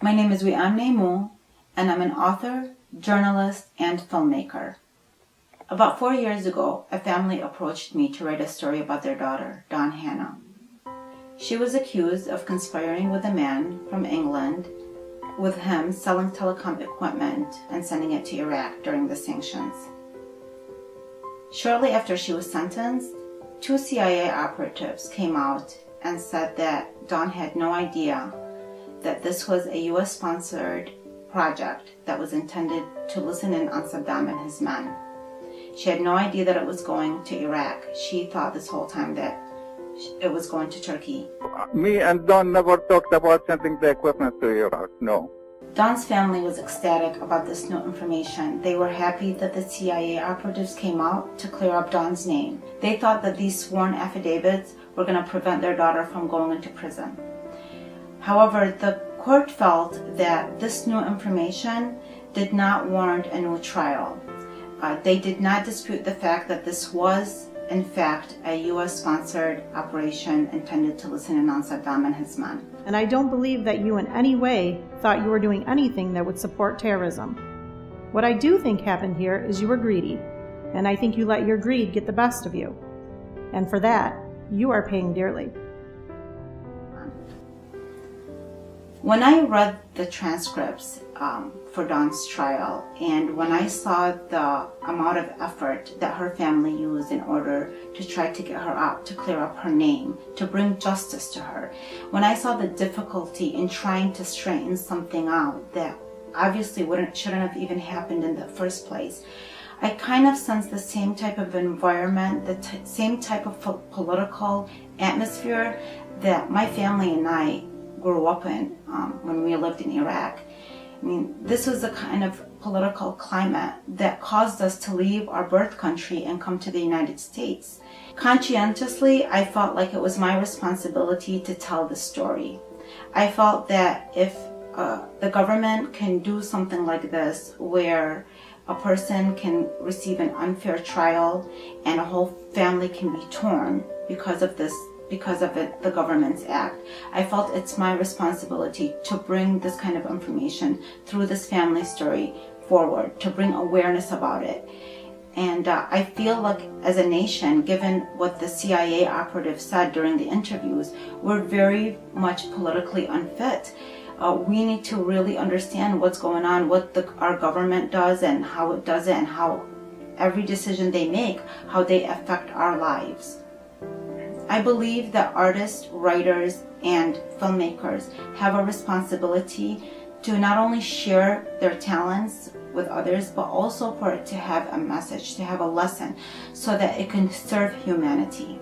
My name is Wian Neimu, and I'm an author, journalist, and filmmaker. About 4 years ago, a family approached me to write a story about their daughter, Dawn Hannah. She was accused of conspiring with a man from England, with him selling telecom equipment and sending it to Iraq during the sanctions. Shortly after she was sentenced, 2 CIA operatives came out and said that Dawn had no idea that this was a U.S.-sponsored project that was intended to listen in on Saddam and his men. She had no idea that it was going to Iraq. She thought this whole time that it was going to Turkey. Me and Dawn never talked about sending the equipment to Iraq, no. Dawn's family was ecstatic about this new information. They were happy that the CIA operatives came out to clear up Dawn's name. They thought that these sworn affidavits were going to prevent their daughter from going into prison. However, the court felt that this new information did not warrant a new trial. They did not dispute the fact that this was, in fact, a U.S.-sponsored operation intended to listen in on Saddam and his men. And I don't believe that you in any way thought you were doing anything that would support terrorism. What I do think happened here is you were greedy, and I think you let your greed get the best of you. And for that, you are paying dearly. When I read the transcripts for Dawn's trial, and when I saw the amount of effort that her family used in order to try to get her out, to clear up her name, to bring justice to her, when I saw the difficulty in trying to straighten something out that obviously shouldn't have even happened in the first place, I kind of sensed the same type of environment, the same type of political atmosphere that my family and I grew up in when we lived in Iraq. I mean, this was the kind of political climate that caused us to leave our birth country and come to the United States. Conscientiously, I felt like it was my responsibility to tell the story. I felt that if the government can do something like this, where a person can receive an unfair trial and a whole family can be torn because of the government's act, I felt it's my responsibility to bring this kind of information through this family story forward, to bring awareness about it. And I feel like as a nation, given what the CIA operative said during the interviews, we're very much politically unfit. We need to really understand what's going on, what our government does and how it does it, and how every decision they make, how they affect our lives. I believe that artists, writers, and filmmakers have a responsibility to not only share their talents with others, but also for it to have a message, to have a lesson, so that it can serve humanity.